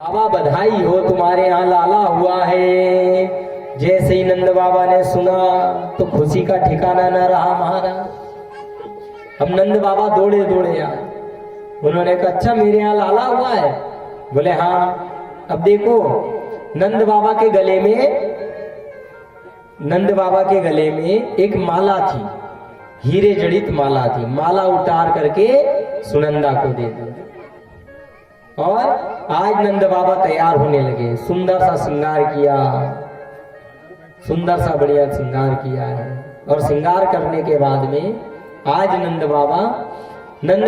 बाबा बधाई हो, तुम्हारे यहाँ लाला हुआ है। जैसे ही नंद बाबा ने सुना तो खुशी का ठिकाना न रहा महाराज। अब नंद बाबा दौड़े दौड़े आए। उन्होंने कहा अच्छा मेरे यहाँ लाला हुआ है? बोले हाँ। अब देखो नंद बाबा के गले में एक माला थी, हीरे जड़ित माला थी। माला उतार करके सुनंदा को दे दी। और आज नंद बाबा तैयार होने लगे, सुंदर सा श्रृंगार किया, सुंदर सा बढ़िया श्रृंगार किया है। और श्रृंगार करने के बाद में आज नंद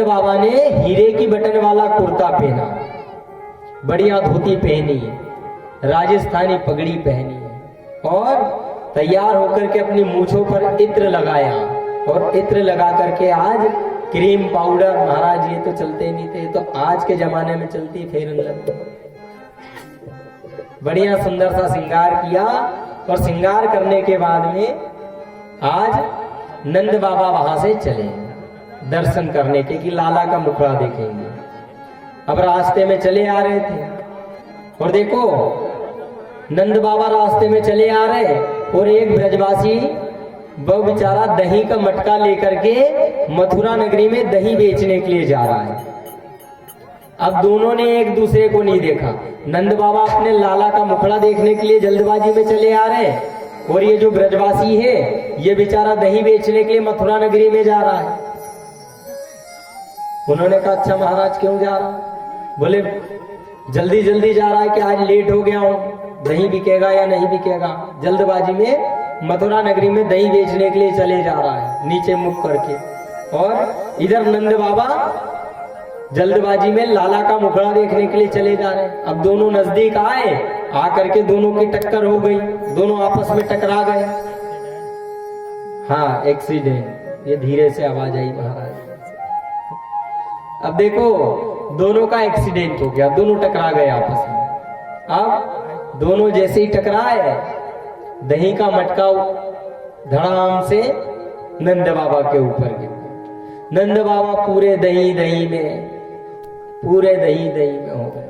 बाबा ने हीरे की बटन वाला कुर्ता पहना, बढ़िया धोती पहनी है, राजस्थानी पगड़ी पहनी है और तैयार होकर के अपनी मूछों पर इत्र लगाया। और इत्र लगा करके आज क्रीम पाउडर, महाराज ये तो चलते नहीं थे, तो आज के जमाने में चलती फेयर एंड लवली। बढ़िया सुंदर सा श्रृंगार किया। और श्रृंगार करने के बाद में आज नंद बाबा वहां से चले दर्शन करने के, कि लाला का मुखड़ा देखेंगे। अब रास्ते में चले आ रहे थे और देखो नंद बाबा रास्ते में चले आ रहे और एक ब्रजवासी वो बेचारा दही का मटका लेकर के मथुरा नगरी में दही बेचने के लिए जा रहा है। अब दोनों ने एक दूसरे को नहीं देखा। नंद बाबा अपने लाला का मुखड़ा देखने के लिए जल्दबाजी में चले आ रहे हैं और ये जो ब्रजवासी है ये बेचारा दही बेचने के लिए मथुरा नगरी में जा रहा है। उन्होंने कहा अच्छा महाराज क्यों जा रहा? बोले जल्दी जल्दी जा रहा है कि आज लेट हो गया हूं, दही बिकेगा या नहीं बिकेगा। जल्दबाजी में मथुरा नगरी में दही बेचने के लिए चले जा रहा है नीचे मुख करके। और इधर नंद बाबा जल्दबाजी में लाला का मुखड़ा देखने के लिए चले जा रहे हैं। अब दोनों नजदीक आए, आकर के दोनों की टक्कर हो गई, दोनों आपस में टकरा गए। हाँ एक्सीडेंट, ये धीरे से आवाज आई महाराज। अब देखो दोनों का एक्सीडेंट हो गया, दोनों टकरा गए आपस में। अब दोनों जैसे ही टकराए दही का मटका धड़ाम से नंद बाबा के ऊपर गिर गया। नंद बाबा पूरे दही में हो गए,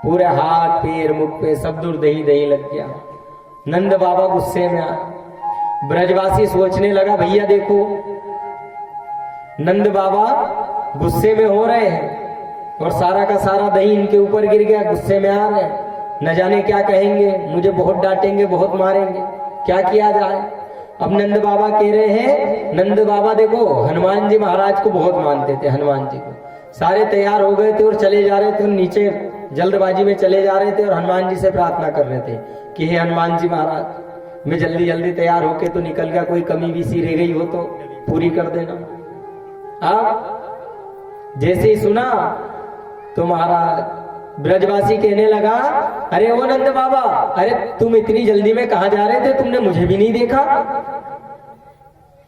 पूरे हाथ पैर मुख पे सब दूर दही लग गया। नंद बाबा गुस्से में आया। ब्रजवासी सोचने लगा भैया देखो नंद बाबा गुस्से में हो रहे हैं और सारा का सारा दही इनके ऊपर गिर गया, गुस्से में आ रहे हैं, न जाने क्या कहेंगे, मुझे बहुत डांटेंगे, बहुत मारेंगे, क्या किया जाए। अब नंद बाबा कह रहे हैं, नंद बाबा देखो हनुमान जी महाराज को बहुत मानते थे, हनुमान जी को। सारे तैयार हो गए थे और चले जा रहे थे, नीचे जल्दबाजी में चले जा रहे थे और हनुमान जी से प्रार्थना कर रहे थे कि हे हनुमान जी महाराज मैं जल्दी जल्दी तैयार होके तो निकल गया, कोई कमी भी सी रह गई हो तो पूरी कर देना। अब जैसे ही सुना तो महाराज ब्रजवासी कहने लगा अरे वो नंद बाबा, अरे तुम इतनी जल्दी में कहा जा रहे थे, तुमने मुझे भी नहीं देखा।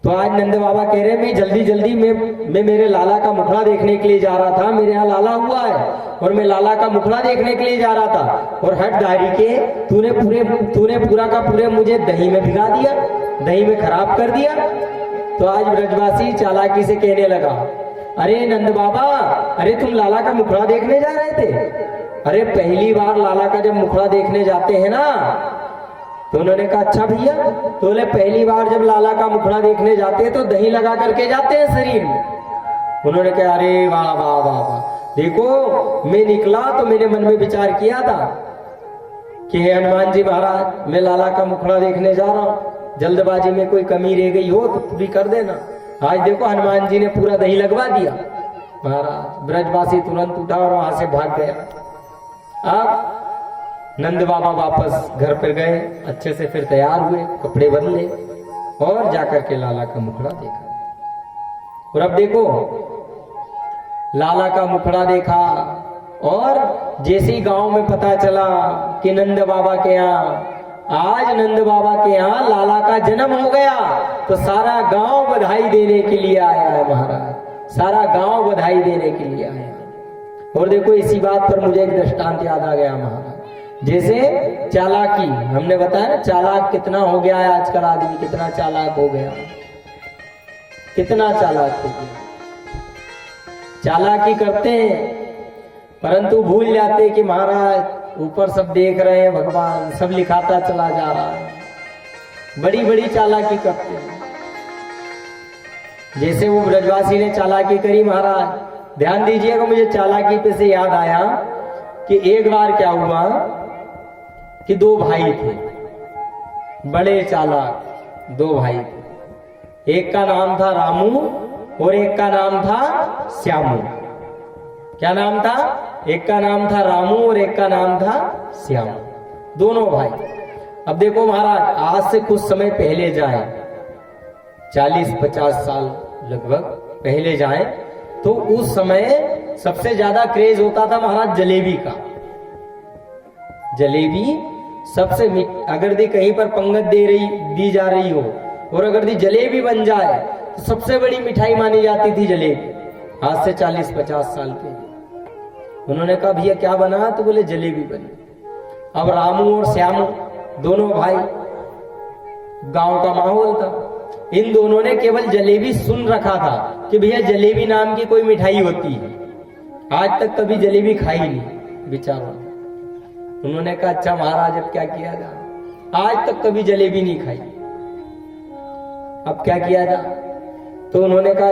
तो आज नंद बाबा कह रहे मैं जल्दी मैं मेरे लाला का मुखड़ा देखने के लिए जा रहा था, मेरे यहाँ लाला हुआ है और मैं लाला का मुखड़ा देखने के लिए जा रहा था और हट दारी के तूने पूरा का पूरे मुझे दही में भिगा दिया, दही में खराब कर दिया। तो आज ब्रजवासी चालाकी से कहने लगा अरे नंद बाबा, अरे तुम लाला का मुखड़ा देखने जा रहे थे? अरे पहली बार लाला का जब मुखड़ा देखने जाते हैं ना, तो उन्होंने कहा अच्छा भैया, तो बोले पहली बार जब लाला का मुखड़ा देखने जाते हैं तो दही लगा करके जाते हैं शरीर में। उन्होंने कहा अरे वाह वाह वाह वाह, देखो मैं निकला तो मैंने मन में विचार किया था कि हे हनुमान जी महाराज मैं लाला का मुखड़ा देखने जा रहा हूँ, जल्दबाजी में कोई कमी रह गई हो तो पूरी कर देना। आज देखो हनुमान जी ने पूरा दही लगवा दिया। महाराज ब्रजवासी तुरंत उठा और वहां से भाग गया। अब नंद बाबा वापस घर पर गए, अच्छे से फिर तैयार हुए, कपड़े बदले और जाकर के लाला का मुखड़ा देखा। और अब देखो लाला का मुखड़ा देखा और जैसे ही गांव में पता चला कि नंद बाबा के यहाँ आज नंद बाबा के यहाँ लाला का जन्म हो गया, तो सारा गांव बधाई देने के लिए आया है महाराज, सारा गांव बधाई देने के लिए आया। और देखो इसी बात पर मुझे एक दृष्टांत याद आ गया महाराज। जैसे चालाकी हमने बताया ना, चालाक कितना हो गया है आजकल आदमी, कितना चालाक हो गया, कितना चालाक हो गया, चालाकी करते हैं परंतु भूल जाते कि महाराज ऊपर सब देख रहे हैं, भगवान सब लिखाता चला जा रहा है। बड़ी बड़ी चालाकी करते हैं। जैसे वो ब्रजवासी ने चालाकी करी महाराज, ध्यान दीजिएगा, मुझे चालाकी पे से याद आया कि एक बार क्या हुआ कि दो भाई थे, बड़े चालाक दो भाई थे। एक का नाम था रामू और एक का नाम था श्यामू। क्या नाम था? एक का नाम था रामू और एक का नाम था श्यामू, दोनों भाई। अब देखो महाराज, आज से कुछ समय पहले जाए, 40-50 साल लगभग पहले जाए, तो उस समय सबसे ज्यादा क्रेज होता था महाराज जलेबी का। जलेबी सबसे अगर कहीं पर पंगत दी जा रही हो और अगर जलेबी बन जाए तो सबसे बड़ी मिठाई मानी जाती थी जलेबी। आज से 40-50 साल पहले उन्होंने कहा भैया क्या बना? तो बोले जलेबी बनी। अब रामू और श्यामू दोनों भाई, गांव का माहौल था, इन दोनों ने केवल जलेबी सुन रखा था कि भैया जलेबी नाम की कोई मिठाई होती है, आज तक कभी जलेबी खाई नहीं बेचारों ने। उन्होंने कहा अच्छा महाराज अब क्या किया जाए, आज तक कभी जलेबी नहीं खाई, अब क्या किया जाए? तो उन्होंने कहा